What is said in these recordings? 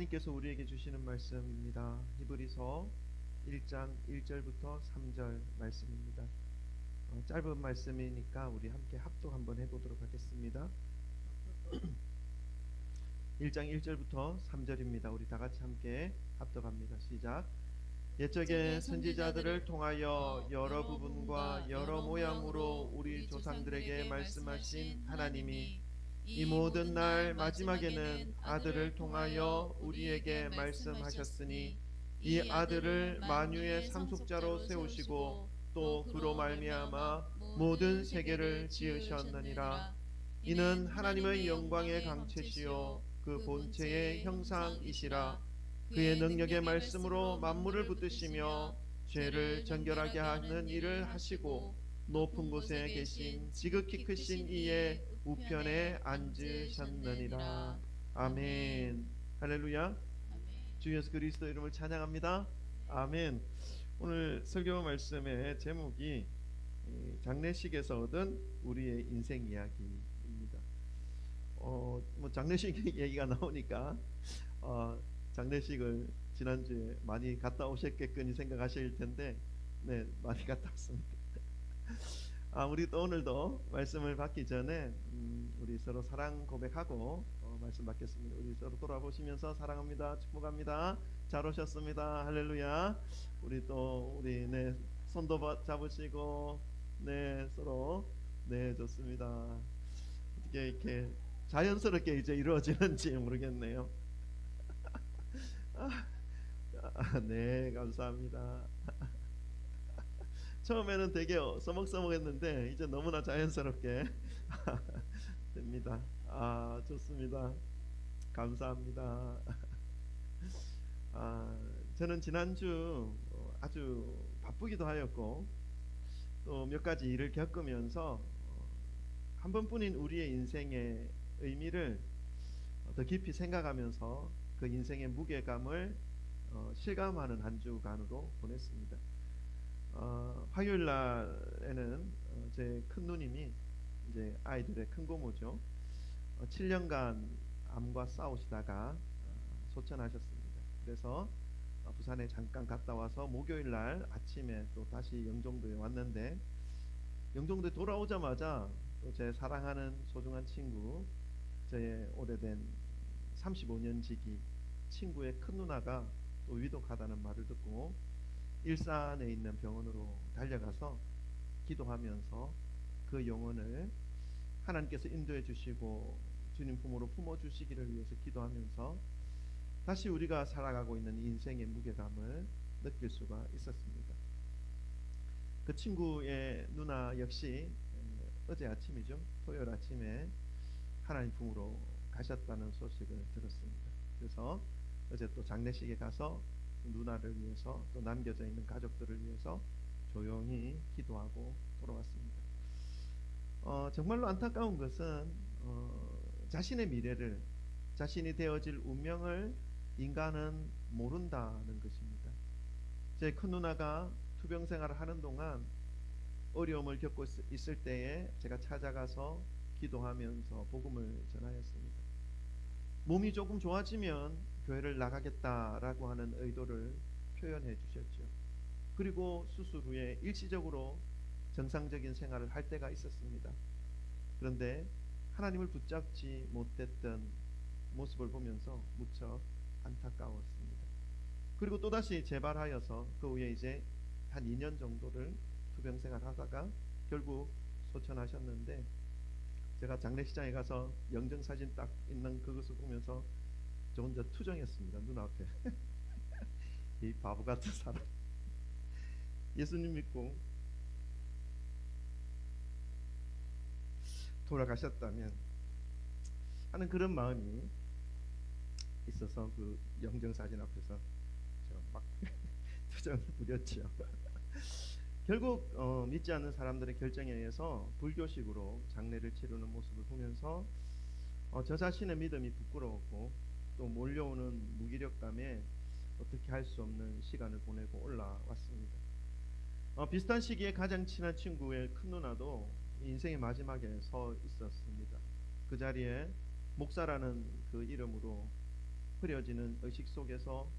하나님께서 우리에게 주시는 말씀입니다. 히브리서 1장 1절부터 3절 말씀입니다. 짧은 말씀이니까 우리 함께 합독 한번 해보도록 하겠습니다. 1장 1절부터 3절입니다. 우리 다 같이 함께 합독합니다. 시작. 옛적에 선지자들을 통하여 여러 부분과 여러 모양으로 우리 조상들에게 말씀하신 하나님이 이 모든 날 마지막에는 아들을 통하여 우리에게 말씀하셨으니 이 아들을 만유의 상속자로 세우시고 또 그로 말미암아 모든 세계를 지으셨느니라. 이는 하나님의 영광의 강체시요 그 본체의 형상이시라. 그의 능력의 말씀으로 만물을 붙드시며 죄를 정결하게 하는 일을 하시고 높은 곳에 계신 지극히 크신 이의 우편에 앉으셨느니라. 아멘. 할렐루야. 주 예수 그리스도 이름을 찬양합니다. 아멘. 오늘 설교 말씀의 제목이 장례식에서 얻은 우리의 인생 이야기입니다. 뭐 장례식 얘기가 나오니까 장례식을 지난주에 많이 갔다 오셨겠거니 생각하실 텐데, 네, 많이 갔다 왔습니다. 우리 또 오늘도 말씀을 받기 전에 우리 서로 사랑 고백하고 말씀 받겠습니다. 우리 서로 돌아보시면서 사랑합니다, 축복합니다, 잘 오셨습니다, 할렐루야. 우리 네, 손도 잡으시고, 네, 서로, 네, 좋습니다. 어떻게 이렇게 자연스럽게 이제 이루어지는지 모르겠네요. 네, 감사합니다. 처음에는 되게 서먹서먹했는데 이제 너무나 자연스럽게 됩니다. 좋습니다. 감사합니다. 저는 지난주 아주 바쁘기도 하였고 또 몇 가지 일을 겪으면서 한 번뿐인 우리의 인생의 의미를 더 깊이 생각하면서 그 인생의 무게감을 실감하는 한 주간으로 보냈습니다. 화요일 날에는 제 큰 누님이 이제 아이들의 큰 고모죠. 7년간 암과 싸우시다가 소천하셨습니다. 그래서 부산에 잠깐 갔다 와서 목요일 날 아침에 또 다시 영종도에 왔는데, 영종도에 돌아오자마자 또 제 사랑하는 소중한 친구, 제 오래된 35년 지기 친구의 큰 누나가 또 위독하다는 말을 듣고 일산에 있는 병원으로 달려가서 기도하면서 그 영혼을 하나님께서 인도해 주시고 주님 품으로 품어 주시기를 위해서 기도하면서 다시 우리가 살아가고 있는 인생의 무게감을 느낄 수가 있었습니다. 그 친구의 누나 역시 어제 아침이죠, 토요일 아침에 하나님 품으로 가셨다는 소식을 들었습니다. 그래서 어제 또 장례식에 가서 누나를 위해서 또 남겨져 있는 가족들을 위해서 조용히 기도하고 돌아왔습니다. 정말로 안타까운 것은 자신의 미래를, 자신이 되어질 운명을 인간은 모른다는 것입니다. 제 큰 누나가 투병 생활을 하는 동안 어려움을 겪고 있을 때에 제가 찾아가서 기도하면서 복음을 전하였습니다. 몸이 조금 좋아지면 교회를 나가겠다라고 하는 의도를 표현해 주셨죠. 그리고 수술 후에 일시적으로 정상적인 생활을 할 때가 있었습니다. 그런데 하나님을 붙잡지 못했던 모습을 보면서 무척 안타까웠습니다. 그리고 또다시 재발하여서 그 후에 이제 한 2년 정도를 투병 생활하다가 결국 소천하셨는데, 제가 장례식장에 가서 영정사진 딱 있는 그것을 보면서 저 혼자 투정했습니다. 눈앞에 이 바보 같은 사람, 예수님 믿고 돌아가셨다면 하는 그런 마음이 있어서 그 영정사진 앞에서 제가 막 투정을 부렸죠. 결국 믿지 않는 사람들의 결정에 의해서 불교식으로 장례를 치르는 모습을 보면서 저 자신의 믿음이 부끄러웠고 또 몰려오는 무기력감에 어떻게 할 수 없는 시간을 보내고 올라왔습니다. 비슷한 시기에 가장 친한 친구의 큰 누나도 인생의 마지막에 서 있었습니다. 그 자리에 목사라는 그 이름으로 흐려지는 의식 속에서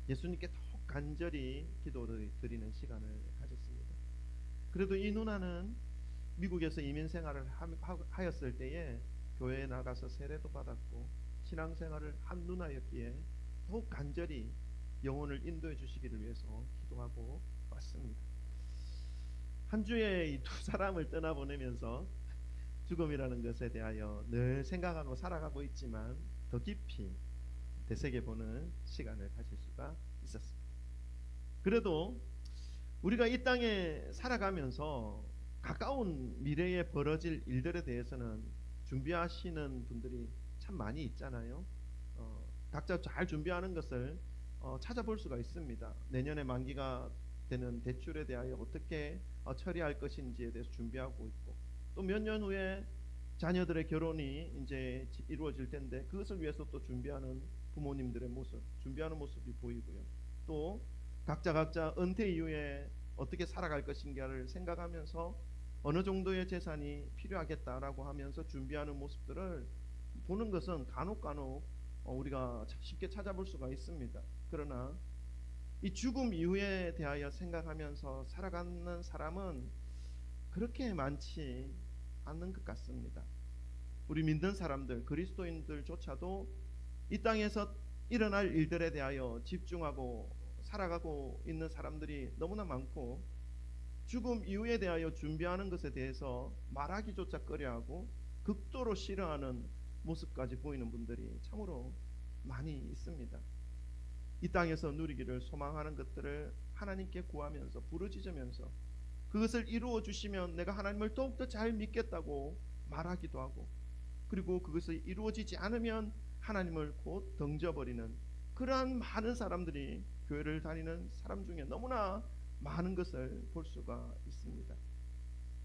예수님께 더욱 간절히 기도를 드리는 시간을 가졌습니다. 그래도 이 누나는 미국에서 이민 생활을 하였을 때에 교회에 나가서 세례도 받았고 신앙생활을 한 누나였기에 더욱 간절히 영혼을 인도해 주시기를 위해서 기도하고 왔습니다. 한 주에 이 두 사람을 떠나보내면서 죽음이라는 것에 대하여 늘 생각하고 살아가고 있지만 더 깊이 되새겨보는 시간을 가질 수가 있었습니다. 그래도 우리가 이 땅에 살아가면서 가까운 미래에 벌어질 일들에 대해서는 준비하시는 분들이 참 많이 있잖아요. 각자 잘 준비하는 것을 찾아볼 수가 있습니다. 내년에 만기가 되는 대출에 대하여 어떻게 처리할 것인지에 대해서 준비하고 있고, 또 몇 년 후에 자녀들의 결혼이 이제 이루어질 텐데 그것을 위해서 또 준비하는 부모님들의 모습, 준비하는 모습이 보이고요. 또 각자 은퇴 이후에 어떻게 살아갈 것인가를 생각하면서 어느 정도의 재산이 필요하겠다라고 하면서 준비하는 모습들을 보는 것은 간혹 우리가 쉽게 찾아볼 수가 있습니다. 그러나 이 죽음 이후에 대하여 생각하면서 살아가는 사람은 그렇게 많지 않는 것 같습니다. 우리 믿는 사람들, 그리스도인들조차도 이 땅에서 일어날 일들에 대하여 집중하고 살아가고 있는 사람들이 너무나 많고, 죽음 이후에 대하여 준비하는 것에 대해서 말하기조차 꺼려하고 극도로 싫어하는 모습까지 보이는 분들이 참으로 많이 있습니다. 이 땅에서 누리기를 소망하는 것들을 하나님께 구하면서 부르짖으면서 그것을 이루어 주시면 내가 하나님을 더욱더 잘 믿겠다고 말하기도 하고, 그리고 그것이 이루어지지 않으면 하나님을 곧 던져버리는 그러한 많은 사람들이 교회를 다니는 사람 중에 너무나 많은 것을 볼 수가 있습니다.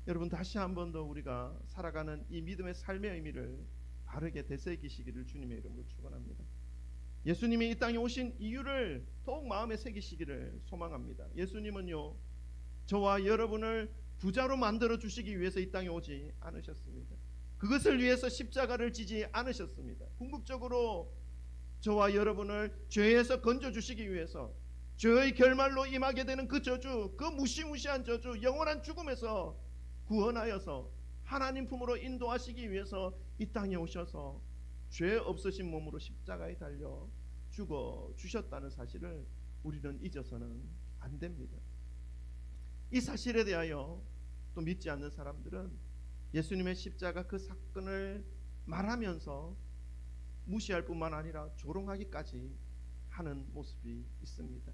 여러분, 다시 한 번 더 우리가 살아가는 이 믿음의 삶의 의미를 바르게 되새기시기를 주님의 이름으로 축원합니다. 예수님이 이 땅에 오신 이유를 더욱 마음에 새기시기를 소망합니다. 예수님은요, 저와 여러분을 부자로 만들어 주시기 위해서 이 땅에 오지 않으셨습니다. 그것을 위해서 십자가를 지지 않으셨습니다. 궁극적으로 저와 여러분을 죄에서 건져 주시기 위해서, 죄의 결말로 임하게 되는 그 저주, 그 무시무시한 저주, 영원한 죽음에서 구원하여서 하나님 품으로 인도하시기 위해서 이 땅에 오셔서 죄 없으신 몸으로 십자가에 달려 죽어 주셨다는 사실을 우리는 잊어서는 안 됩니다. 이 사실에 대하여 또 믿지 않는 사람들은 예수님의 십자가 그 사건을 말하면서 무시할 뿐만 아니라 조롱하기까지 하는 모습이 있습니다.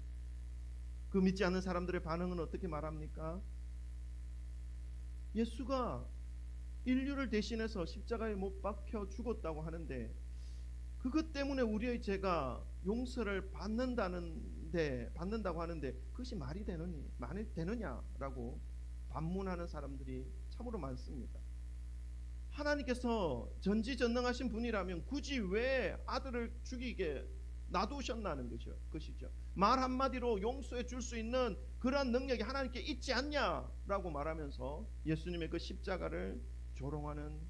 그 믿지 않는 사람들의 반응은 어떻게 말합니까? 예수가 인류를 대신해서 십자가에 못 박혀 죽었다고 하는데 그것 때문에 우리의 죄가 용서를 받는다고 하는데 그것이 말이 되느냐라고 반문하는 사람들이 참으로 많습니다. 하나님께서 전지전능하신 분이라면 굳이 왜 아들을 죽이게 놔두셨나는 것이죠. 말 한마디로 용서해 줄 수 있는 그러한 능력이 하나님께 있지 않냐라고 말하면서 예수님의 그 십자가를 조롱하는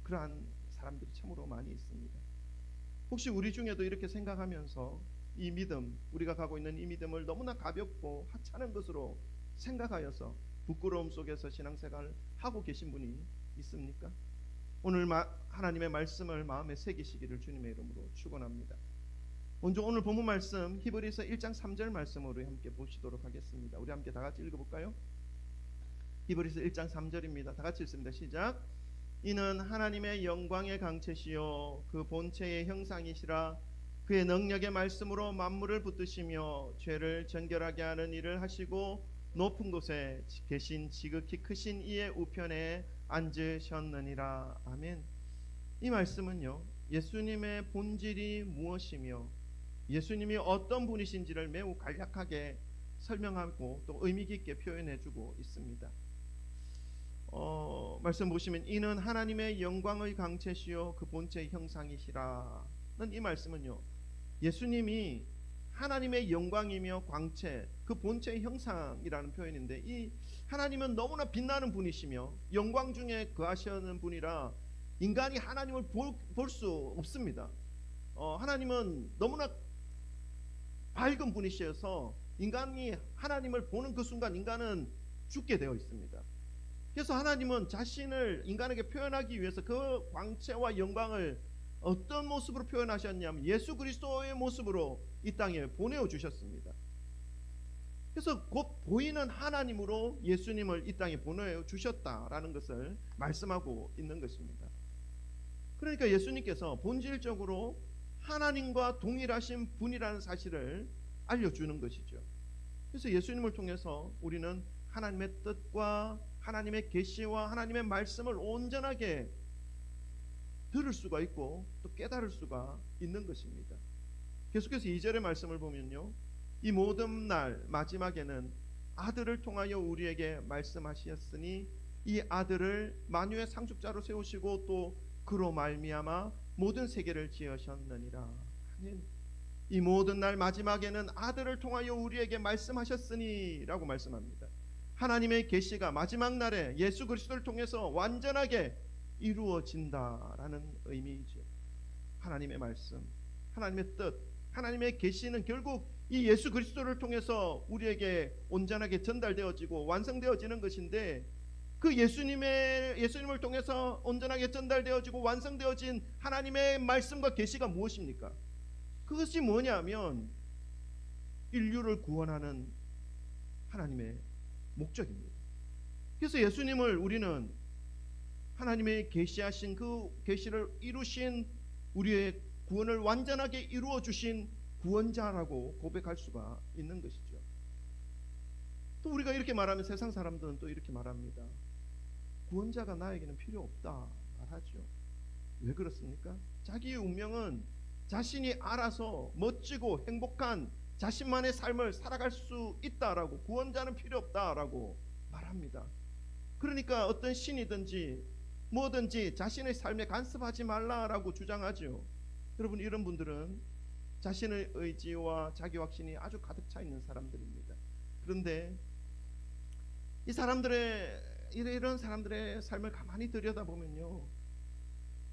그러한 사람들이 참으로 많이 있습니다. 혹시 우리 중에도 이렇게 생각하면서 이 믿음, 우리가 가고 있는 이 믿음을 너무나 가볍고 하찮은 것으로 생각하여서 부끄러움 속에서 신앙생활을 하고 계신 분이 있습니까? 오늘 하나님의 말씀을 마음에 새기시기를 주님의 이름으로 축원합니다. 먼저 오늘 본문 말씀 히브리서 1장 3절 말씀으로 함께 보시도록 하겠습니다. 우리 함께 다 같이 읽어볼까요? 히브리서 1장 3절입니다. 다 같이 읽습니다. 시작. 이는 하나님의 영광의 강체시요 그 본체의 형상이시라 그의 능력의 말씀으로 만물을 붙드시며 죄를 정결하게 하는 일을 하시고 높은 곳에 계신 지극히 크신 이의 우편에 앉으셨느니라. 아멘. 이 말씀은요, 예수님의 본질이 무엇이며 예수님이 어떤 분이신지를 매우 간략하게 설명하고 또 의미 깊게 표현해주고 있습니다. 말씀 보시면 이는 하나님의 영광의 강체시요 그 본체의 형상이시라는 이 말씀은요, 예수님이 하나님의 영광이며 광채, 그 본체의 형상이라는 표현인데, 이 하나님은 너무나 빛나는 분이시며 영광 중에 거하시는 분이라 인간이 하나님을 볼 수 없습니다. 하나님은 너무나 밝은 분이셔서 인간이 하나님을 보는 그 순간 인간은 죽게 되어 있습니다. 그래서 하나님은 자신을 인간에게 표현하기 위해서 그 광채와 영광을 어떤 모습으로 표현하셨냐면 예수 그리스도의 모습으로 이 땅에 보내어 주셨습니다. 그래서 곧 보이는 하나님으로 예수님을 이 땅에 보내어 주셨다라는 것을 말씀하고 있는 것입니다. 그러니까 예수님께서 본질적으로 하나님과 동일하신 분이라는 사실을 알려주는 것이죠. 그래서 예수님을 통해서 우리는 하나님의 뜻과 하나님의 계시와 하나님의 말씀을 온전하게 들을 수가 있고 또 깨달을 수가 있는 것입니다. 계속해서 2절의 말씀을 보면요, 이 모든 날 마지막에는 아들을 통하여 우리에게 말씀하셨으니 이 아들을 만유의 상속자로 세우시고 또 그로 말미암아 모든 세계를 지으셨느니라. 이 모든 날 마지막에는 아들을 통하여 우리에게 말씀하셨으니 라고 말씀합니다. 하나님의 계시가 마지막 날에 예수 그리스도를 통해서 완전하게 이루어진다라는 의미이죠. 하나님의 말씀, 하나님의 뜻, 하나님의 계시는 결국 이 예수 그리스도를 통해서 우리에게 온전하게 전달되어지고 완성되어지는 것인데, 그 예수님을 통해서 온전하게 전달되어지고 완성되어진 하나님의 말씀과 계시가 무엇입니까? 그것이 뭐냐면 인류를 구원하는 하나님의 목적입니다. 그래서 예수님을 우리는 하나님의 계시하신 그 계시를 이루신, 우리의 구원을 완전하게 이루어 주신 구원자라고 고백할 수가 있는 것이죠. 또 우리가 이렇게 말하면 세상 사람들은 또 이렇게 말합니다. 구원자가 나에게는 필요 없다 말하죠. 왜 그렇습니까? 자기의 운명은 자신이 알아서 멋지고 행복한 자신만의 삶을 살아갈 수 있다라고, 구원자는 필요 없다라고 말합니다. 그러니까 어떤 신이든지 뭐든지 자신의 삶에 간섭하지 말라라고 주장하죠. 여러분, 이런 분들은 자신의 의지와 자기 확신이 아주 가득 차 있는 사람들입니다. 그런데 이 사람들의 이런 사람들의 삶을 가만히 들여다보면요,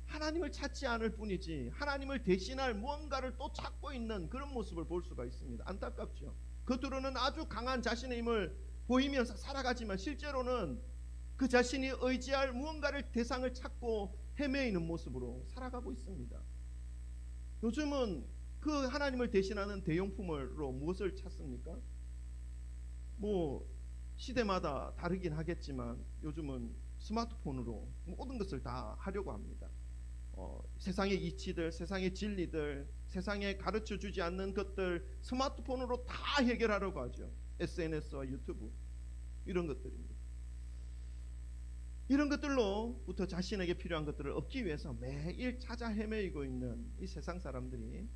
하나님을 찾지 않을 뿐이지 하나님을 대신할 무언가를 또 찾고 있는 그런 모습을 볼 수가 있습니다. 안타깝죠. 겉으로는 아주 강한 자신의 힘을 보이면서 살아가지만 실제로는 그 자신이 의지할 무언가를 대상을 찾고 헤매이는 모습으로 살아가고 있습니다. 요즘은 그 하나님을 대신하는 대용품으로 무엇을 찾습니까? 시대마다 다르긴 하겠지만 요즘은 스마트폰으로 모든 것을 다 하려고 합니다. 세상의 이치들, 세상의 진리들, 세상에 가르쳐주지 않는 것들 스마트폰으로 다 해결하려고 하죠. SNS와 유튜브, 이런 것들입니다. 이런 것들로부터 자신에게 필요한 것들을 얻기 위해서 매일 찾아 헤매이고 있는 이 세상 사람들이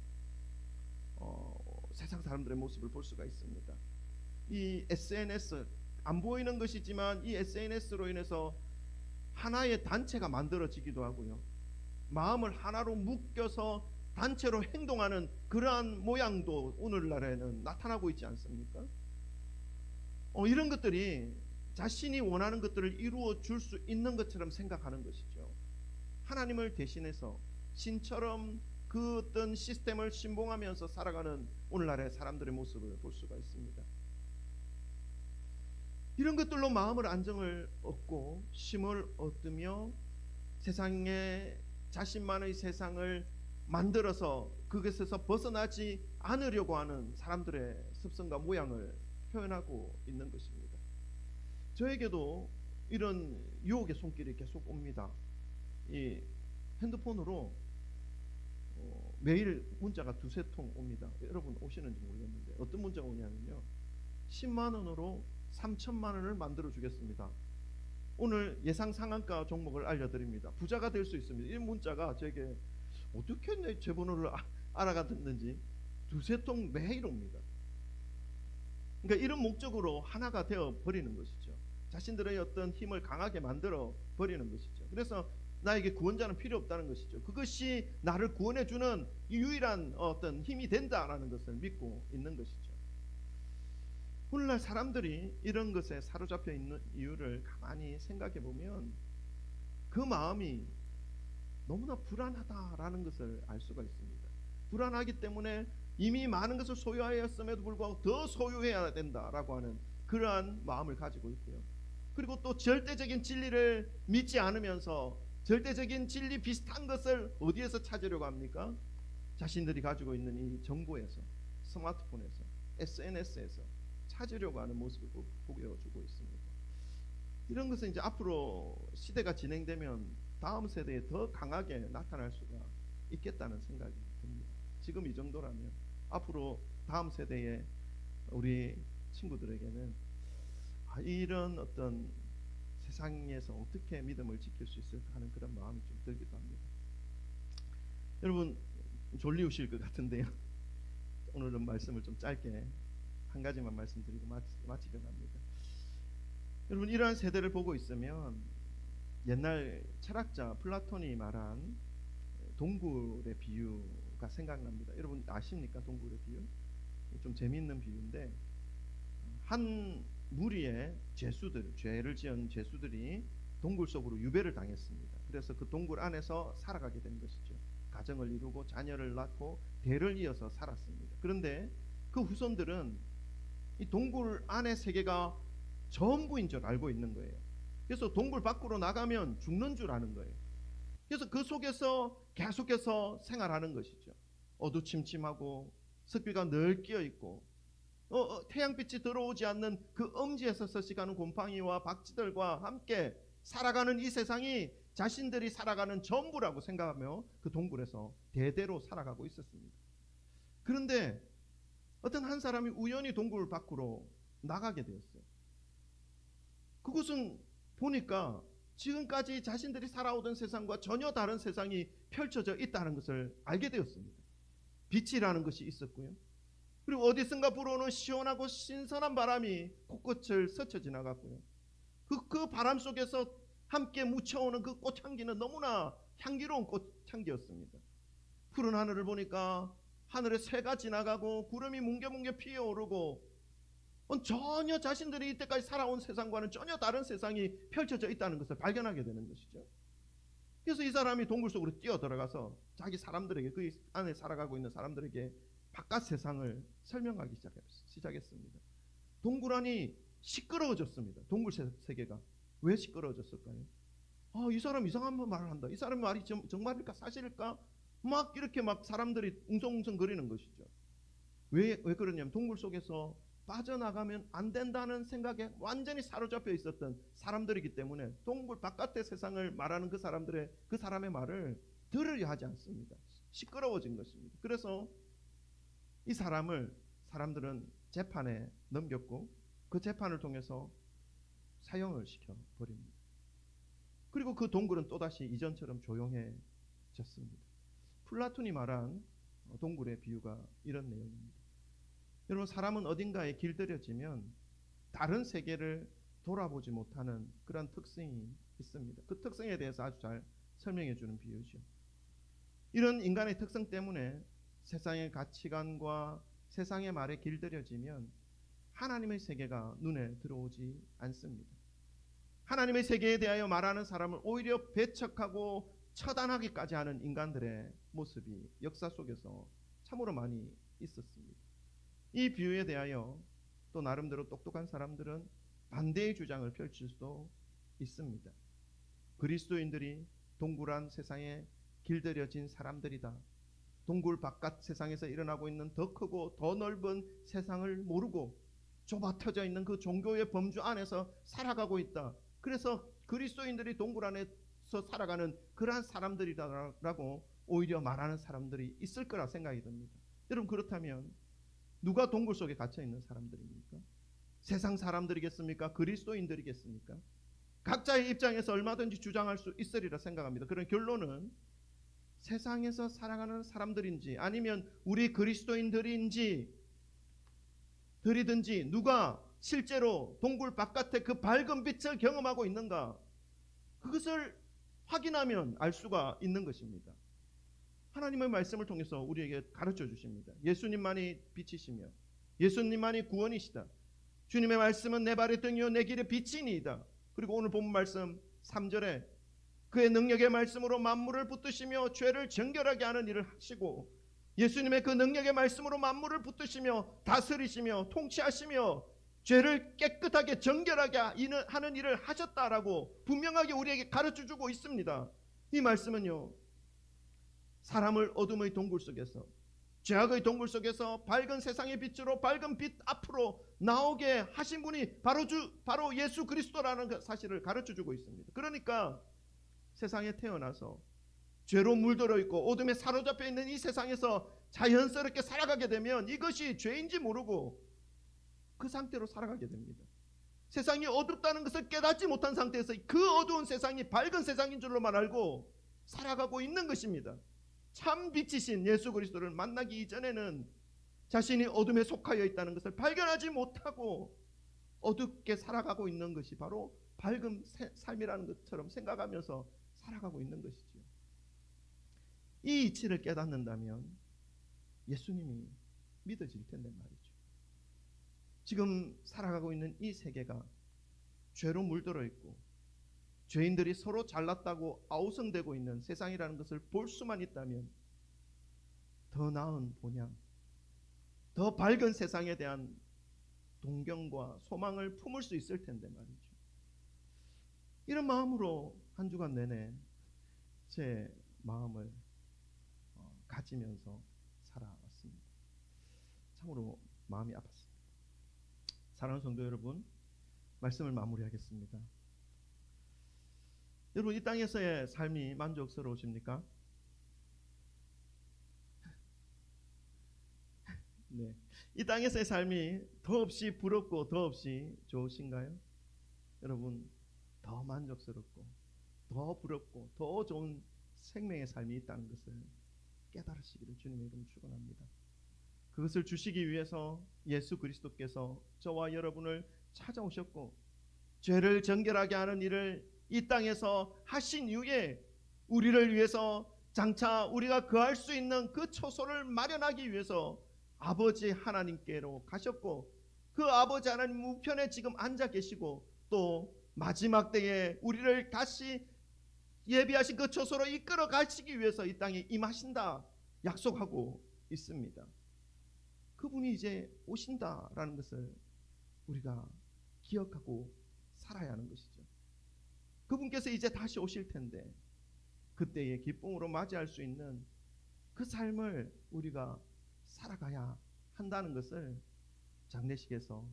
세상 사람들의 모습을 볼 수가 있습니다. 이 SNS, 안 보이는 것이지만 이 SNS로 인해서 하나의 단체가 만들어지기도 하고요, 마음을 하나로 묶여서 단체로 행동하는 그러한 모양도 오늘날에는 나타나고 있지 않습니까? 이런 것들이 자신이 원하는 것들을 이루어 줄 수 있는 것처럼 생각하는 것이죠. 하나님을 대신해서 신처럼 그 어떤 시스템을 신봉하면서 살아가는 오늘날의 사람들의 모습을 볼 수가 있습니다. 이런 것들로 마음을 안정을 얻고 쉼을 얻으며 세상에 자신만의 세상을 만들어서 그것에서 벗어나지 않으려고 하는 사람들의 습성과 모양을 표현하고 있는 것입니다. 저에게도 이런 유혹의 손길이 계속 옵니다. 이 핸드폰으로 매일 문자가 두세 통 옵니다. 여러분 오시는지 모르겠는데 어떤 문자가 오냐면요, 10만 원으로 3천만 원을 만들어 주겠습니다. 오늘 예상 상한가 종목을 알려드립니다. 부자가 될 수 있습니다. 이 문자가 제게 어떻게 제 번호를 알아갔는지 두세 통 매일 옵니다. 그러니까 이런 목적으로 하나가 되어 버리는 것이죠. 자신들의 어떤 힘을 강하게 만들어 버리는 것이죠. 그래서 나에게 구원자는 필요 없다는 것이죠. 그것이 나를 구원해 주는 유일한 어떤 힘이 된다라는 것을 믿고 있는 것이죠. 오늘날 사람들이 이런 것에 사로잡혀 있는 이유를 가만히 생각해 보면 그 마음이 너무나 불안하다라는 것을 알 수가 있습니다. 불안하기 때문에 이미 많은 것을 소유하였음에도 불구하고 더 소유해야 된다라고 하는 그러한 마음을 가지고 있고요. 그리고 또 절대적인 진리를 믿지 않으면서 절대적인 진리 비슷한 것을 어디에서 찾으려고 합니까? 자신들이 가지고 있는 이 정보에서, 스마트폰에서, SNS에서 찾으려고 하는 모습을 보여주고 있습니다. 이런 것은 이제 앞으로 시대가 진행되면 다음 세대에 더 강하게 나타날 수가 있겠다는 생각이 듭니다. 지금 이 정도라면 앞으로 다음 세대의 우리 친구들에게는 이런 어떤 세상에서 어떻게 믿음을 지킬 수 있을까 하는 그런 마음이 좀 들기도 합니다. 여러분 졸리우실 것 같은데요. 오늘은 말씀을 좀 짧게 한 가지만 말씀드리고 마치려고 합니다. 여러분 이러한 세대를 보고 있으면 옛날 철학자 플라톤이 말한 동굴의 비유가 생각납니다. 여러분 아십니까? 동굴의 비유? 좀 재미있는 비유인데 한 무리의 죄수들, 죄를 지은 죄수들이 동굴 속으로 유배를 당했습니다. 그래서 그 동굴 안에서 살아가게 된 것이죠. 가정을 이루고 자녀를 낳고 대를 이어서 살았습니다. 그런데 그 후손들은 이 동굴 안의 세계가 전부인 줄 알고 있는 거예요. 그래서 동굴 밖으로 나가면 죽는 줄 아는 거예요. 그래서 그 속에서 계속해서 생활하는 것이죠. 어두침침하고 습기가 늘 끼어 있고 태양빛이 들어오지 않는 그 엄지에서 서식하는 곰팡이와 박쥐들과 함께 살아가는 이 세상이 자신들이 살아가는 전부라고 생각하며 그 동굴에서 대대로 살아가고 있었습니다. 그런데 어떤 한 사람이 우연히 동굴 밖으로 나가게 되었어요. 그곳은 보니까 지금까지 자신들이 살아오던 세상과 전혀 다른 세상이 펼쳐져 있다는 것을 알게 되었습니다. 빛이라는 것이 있었고요. 그리고 어디선가 불어오는 시원하고 신선한 바람이 코끝을 스쳐 지나갔고요. 그 바람 속에서 함께 묻혀오는 그 꽃향기는 너무나 향기로운 꽃향기였습니다. 푸른 하늘을 보니까 하늘에 새가 지나가고 구름이 뭉게뭉게 피어오르고 전혀 자신들이 이때까지 살아온 세상과는 전혀 다른 세상이 펼쳐져 있다는 것을 발견하게 되는 것이죠. 그래서 이 사람이 동굴 속으로 뛰어 들어가서 자기 사람들에게, 그 안에 살아가고 있는 사람들에게 바깥 세상을 설명하기 시작했습니다. 동굴 안이 시끄러워졌습니다. 동굴 세계가. 왜 시끄러워졌을까요? 이 사람 이상한 말을 한다. 이 사람 말이 정말일까 사실일까? 막 이렇게 막 사람들이 웅성웅성 거리는 것이죠. 왜 그러냐면 동굴 속에서 빠져나가면 안 된다는 생각에 완전히 사로잡혀 있었던 사람들이기 때문에 동굴 바깥의 세상을 말하는 그 사람의 말을 들으려 하지 않습니다. 시끄러워진 것입니다. 그래서 이 사람들은 재판에 넘겼고 그 재판을 통해서 사형을 시켜버립니다. 그리고 그 동굴은 또다시 이전처럼 조용해졌습니다. 플라톤이 말한 동굴의 비유가 이런 내용입니다. 여러분 사람은 어딘가에 길들여지면 다른 세계를 돌아보지 못하는 그런 특성이 있습니다. 그 특성에 대해서 아주 잘 설명해 주는 비유죠. 이런 인간의 특성 때문에 세상의 가치관과 세상의 말에 길들여지면 하나님의 세계가 눈에 들어오지 않습니다. 하나님의 세계에 대하여 말하는 사람을 오히려 배척하고 처단하기까지 하는 인간들의 모습이 역사 속에서 참으로 많이 있었습니다. 이 비유에 대하여 또 나름대로 똑똑한 사람들은 반대의 주장을 펼칠 수도 있습니다. 그리스도인들이 동굴 안 세상에 길들여진 사람들이다. 동굴 바깥 세상에서 일어나고 있는 더 크고 더 넓은 세상을 모르고 좁아 터져 있는 그 종교의 범주 안에서 살아가고 있다. 그래서 그리스도인들이 동굴 안에서 살아가는 그러한 사람들이라고 오히려 말하는 사람들이 있을 거라 생각이 듭니다. 여러분 그렇다면 누가 동굴 속에 갇혀 있는 사람들입니까? 세상 사람들이겠습니까? 그리스도인들이겠습니까? 각자의 입장에서 얼마든지 주장할 수 있으리라 생각합니다. 그런 결론은 세상에서 살아가는 사람들인지 아니면 우리 그리스도인들인지 들이든지 누가 실제로 동굴 바깥의 그 밝은 빛을 경험하고 있는가, 그것을 확인하면 알 수가 있는 것입니다. 하나님의 말씀을 통해서 우리에게 가르쳐 주십니다. 예수님만이 빛이시며 예수님만이 구원이시다. 주님의 말씀은 내 발의 등이요 내 길의 빛이니이다. 그리고 오늘 본 말씀 3절에 그의 능력의 말씀으로 만물을 붙드시며 죄를 정결하게 하는 일을 하시고 예수님의 그 능력의 말씀으로 만물을 붙드시며 다스리시며 통치하시며 죄를 깨끗하게 정결하게 하는 일을 하셨다라고 분명하게 우리에게 가르쳐주고 있습니다. 이 말씀은요, 사람을 어둠의 동굴 속에서, 죄악의 동굴 속에서 밝은 세상의 빛으로 밝은 빛 앞으로 나오게 하신 분이 바로 예수 그리스도라는 그 사실을 가르쳐주고 있습니다. 그러니까 세상에 태어나서 죄로 물들어 있고 어둠에 사로잡혀 있는 이 세상에서 자연스럽게 살아가게 되면 이것이 죄인지 모르고 그 상태로 살아가게 됩니다. 세상이 어둡다는 것을 깨닫지 못한 상태에서 그 어두운 세상이 밝은 세상인 줄로만 알고 살아가고 있는 것입니다. 참 빛이신 예수 그리스도를 만나기 이전에는 자신이 어둠에 속하여 있다는 것을 발견하지 못하고 어둡게 살아가고 있는 것이 바로 밝은 삶이라는 것처럼 생각하면서 살아가고 있는 것이지요. 이 이치를 깨닫는다면 예수님이 믿어질 텐데 말이죠. 지금 살아가고 있는 이 세계가 죄로 물들어 있고 죄인들이 서로 잘났다고 아우성되고 있는 세상이라는 것을 볼 수만 있다면 더 나은 본향, 더 밝은 세상에 대한 동경과 소망을 품을 수 있을 텐데 말이죠. 이런 마음으로 한 주간 내내 제 마음을 가지면서 살아왔습니다. 참으로 마음이 아팠습니다. 사랑하는 성도 여러분, 말씀을 마무리하겠습니다. 여러분, 이 땅에서의 삶이 만족스러우십니까? 네. 이 땅에서의 삶이 더없이 부럽고 더없이 좋으신가요? 여러분, 더 만족스럽고 더 부럽고 더 좋은 생명의 삶이 있다는 것을 깨달으시기를 주님의 이름으로 축원합니다. 그것을 주시기 위해서 예수 그리스도께서 저와 여러분을 찾아오셨고 죄를 정결하게 하는 일을 이 땅에서 하신 이후에 우리를 위해서 장차 우리가 거할 수 있는 그 처소를 마련하기 위해서 아버지 하나님께로 가셨고 그 아버지 하나님 우편에 지금 앉아 계시고 또 마지막 때에 우리를 다시 예비하신 그 처소로 이끌어 가시기 위해서 이 땅에 임하신다 약속하고 있습니다. 그분이 이제 오신다라는 것을 우리가 기억하고 살아야 하는 것이죠. 그분께서 이제 다시 오실 텐데 그때의 기쁨으로 맞이할 수 있는 그 삶을 우리가 살아가야 한다는 것을 장례식에서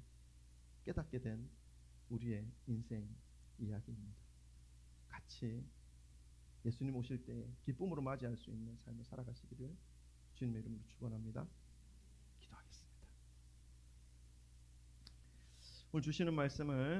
깨닫게 된 우리의 인생 이야기입니다. 같이 예수님 오실 때 기쁨으로 맞이할 수 있는 삶을 살아가시기를 주님의 이름으로 축원합니다. 기도하겠습니다. 오늘 주시는 말씀을